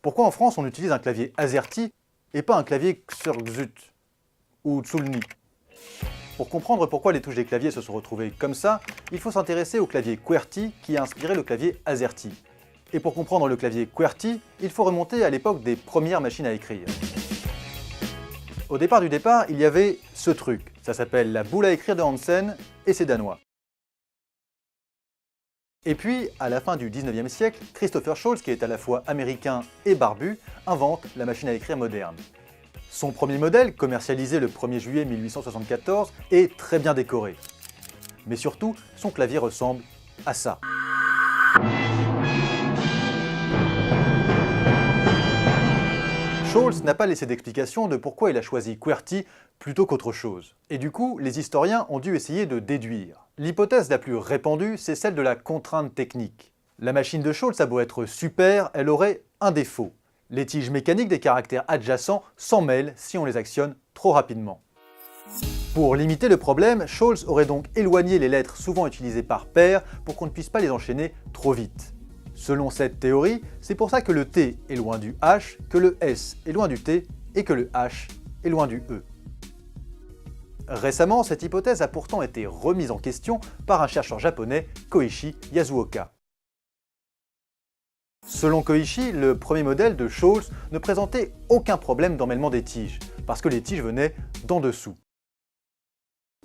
Pourquoi en France on utilise un clavier AZERTY et pas un clavier XORGZUT ou TSULNI? Pour comprendre pourquoi les touches des claviers se sont retrouvées comme ça, il faut s'intéresser au clavier QWERTY qui a inspiré le clavier AZERTY. Et pour comprendre le clavier QWERTY, il faut remonter à l'époque des premières machines à écrire. Au départ du départ, il y avait ce truc, ça s'appelle la boule à écrire de Hansen et c'est danois. Et puis, à la fin du 19e siècle, Christopher Scholz, qui est à la fois américain et barbu, invente la machine à écrire moderne. Son premier modèle, commercialisé le 1er juillet 1874, est très bien décoré. Mais surtout, son clavier ressemble à ça. Scholz n'a pas laissé d'explication de pourquoi il a choisi QWERTY plutôt qu'autre chose. Et du coup, les historiens ont dû essayer de déduire. L'hypothèse la plus répandue, c'est celle de la contrainte technique. La machine de Scholz a beau être super, elle aurait un défaut. Les tiges mécaniques des caractères adjacents s'en mêlent si on les actionne trop rapidement. Pour limiter le problème, Scholz aurait donc éloigné les lettres souvent utilisées par paire pour qu'on ne puisse pas les enchaîner trop vite. Selon cette théorie, c'est pour ça que le T est loin du H, que le S est loin du T et que le H est loin du E. Récemment, cette hypothèse a pourtant été remise en question par un chercheur japonais, Koichi Yasuoka. Selon Koichi, le premier modèle de Scholz ne présentait aucun problème d'emmêlement des tiges, parce que les tiges venaient d'en dessous.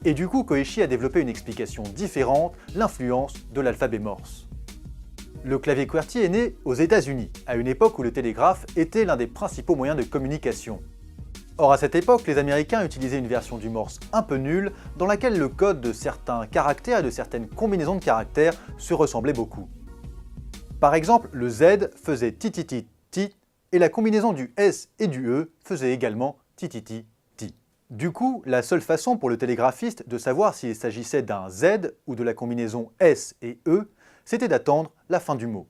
Et du coup, Koichi a développé une explication différente, l'influence de l'alphabet morse. Le clavier QWERTY est né aux États-Unis, à une époque où le télégraphe était l'un des principaux moyens de communication. Or à cette époque, les Américains utilisaient une version du morse un peu nulle, dans laquelle le code de certains caractères et de certaines combinaisons de caractères se ressemblaient beaucoup. Par exemple, le Z faisait ti-ti-ti-ti, et la combinaison du S et du E faisait également ti-ti-ti-ti. Du coup, la seule façon pour le télégraphiste de savoir s'il s'agissait d'un Z ou de la combinaison S et E, c'était d'attendre la fin du mot.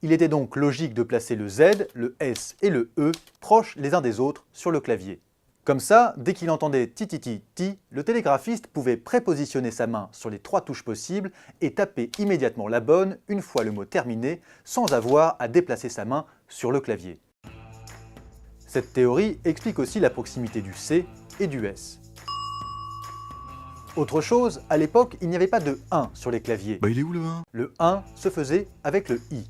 Il était donc logique de placer le Z, le S et le E proches les uns des autres sur le clavier. Comme ça, dès qu'il entendait ti-ti-ti-ti, le télégraphiste pouvait prépositionner sa main sur les 3 touches possibles et taper immédiatement la bonne une fois le mot terminé, sans avoir à déplacer sa main sur le clavier. Cette théorie explique aussi la proximité du C et du S. Autre chose, à l'époque, il n'y avait pas de 1 sur les claviers. Bah il est où le 1? Le 1 se faisait avec le I.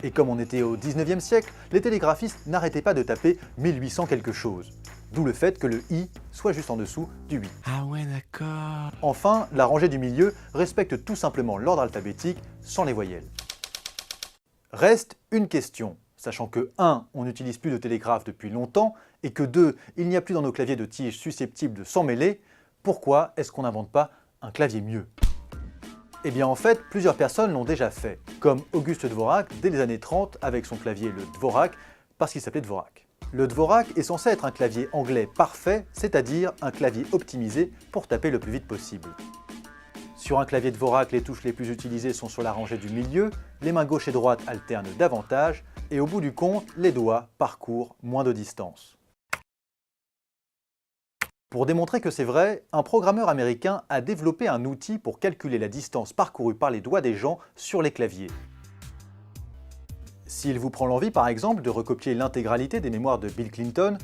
Et comme on était au 19e siècle, les télégraphistes n'arrêtaient pas de taper 1800 quelque chose. D'où le fait que le I soit juste en dessous du 8. Ah ouais, d'accord. Enfin, la rangée du milieu respecte tout simplement l'ordre alphabétique sans les voyelles. Reste une question. Sachant que 1, on n'utilise plus de télégraphe depuis longtemps, et que 2, il n'y a plus dans nos claviers de tiges susceptibles de s'emmêler, pourquoi est-ce qu'on n'invente pas un clavier mieux? Eh bien en fait, plusieurs personnes l'ont déjà fait, comme Auguste Dvorak dès les années 30 avec son clavier le Dvorak, parce qu'il s'appelait Dvorak. Le Dvorak est censé être un clavier anglais parfait, c'est-à-dire un clavier optimisé pour taper le plus vite possible. Sur un clavier Dvorak, les touches les plus utilisées sont sur la rangée du milieu, les mains gauche et droite alternent davantage, et au bout du compte, les doigts parcourent moins de distance. Pour démontrer que c'est vrai, un programmeur américain a développé un outil pour calculer la distance parcourue par les doigts des gens sur les claviers. S'il vous prend l'envie par exemple de recopier l'intégralité des mémoires de Bill Clinton,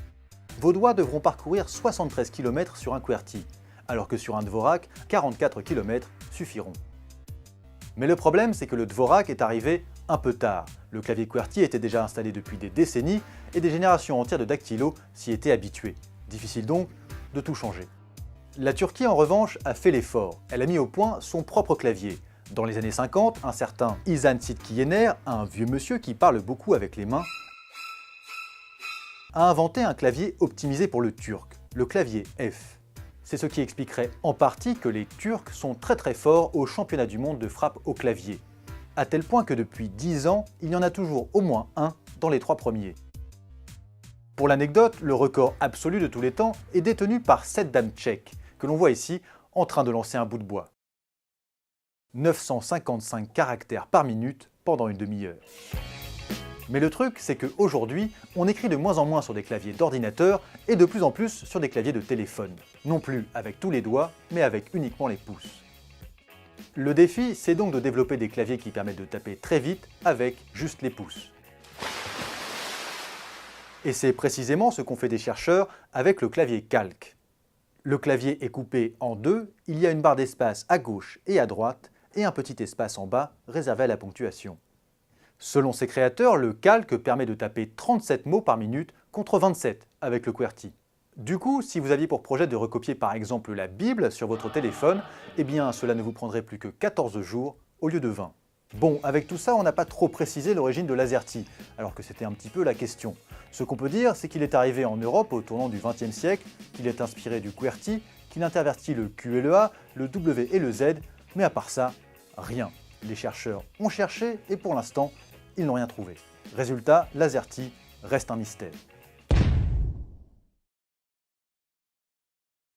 vos doigts devront parcourir 73 km sur un QWERTY, alors que sur un Dvorak, 44 km suffiront. Mais le problème, c'est que le Dvorak est arrivé un peu tard. Le clavier QWERTY était déjà installé depuis des décennies et des générations entières de dactylos s'y étaient habituées. Difficile donc de tout changer. La Turquie en revanche a fait l'effort. Elle a mis au point son propre clavier. Dans les années 50, un certain İzhan Sıtkı Yener, un vieux monsieur qui parle beaucoup avec les mains, a inventé un clavier optimisé pour le turc, le clavier F. C'est ce qui expliquerait en partie que les Turcs sont très forts au championnat du monde de frappe au clavier. À tel point que depuis 10 ans, il y en a toujours au moins un dans les 3 premiers. Pour l'anecdote, le record absolu de tous les temps est détenu par cette dame tchèque, que l'on voit ici en train de lancer un bout de bois. 955 caractères par minute pendant une demi-heure. Mais le truc, c'est qu'aujourd'hui, on écrit de moins en moins sur des claviers d'ordinateur et de plus en plus sur des claviers de téléphone. Non plus avec tous les doigts, mais avec uniquement les pouces. Le défi, c'est donc de développer des claviers qui permettent de taper très vite avec juste les pouces. Et c'est précisément ce qu'ont fait des chercheurs avec le clavier calque. Le clavier est coupé en deux, il y a une barre d'espace à gauche et à droite, et un petit espace en bas réservé à la ponctuation. Selon ses créateurs, le calque permet de taper 37 mots par minute contre 27 avec le QWERTY. Du coup, si vous aviez pour projet de recopier par exemple la Bible sur votre téléphone, eh bien cela ne vous prendrait plus que 14 jours au lieu de 20. Bon, avec tout ça, on n'a pas trop précisé l'origine de l'AZERTY, alors que c'était un petit peu la question. Ce qu'on peut dire, c'est qu'il est arrivé en Europe au tournant du XXe siècle, qu'il est inspiré du QWERTY, qu'il intervertit le Q et le A, le W et le Z, mais à part ça, rien. Les chercheurs ont cherché et pour l'instant, ils n'ont rien trouvé. Résultat, l'AZERTY reste un mystère.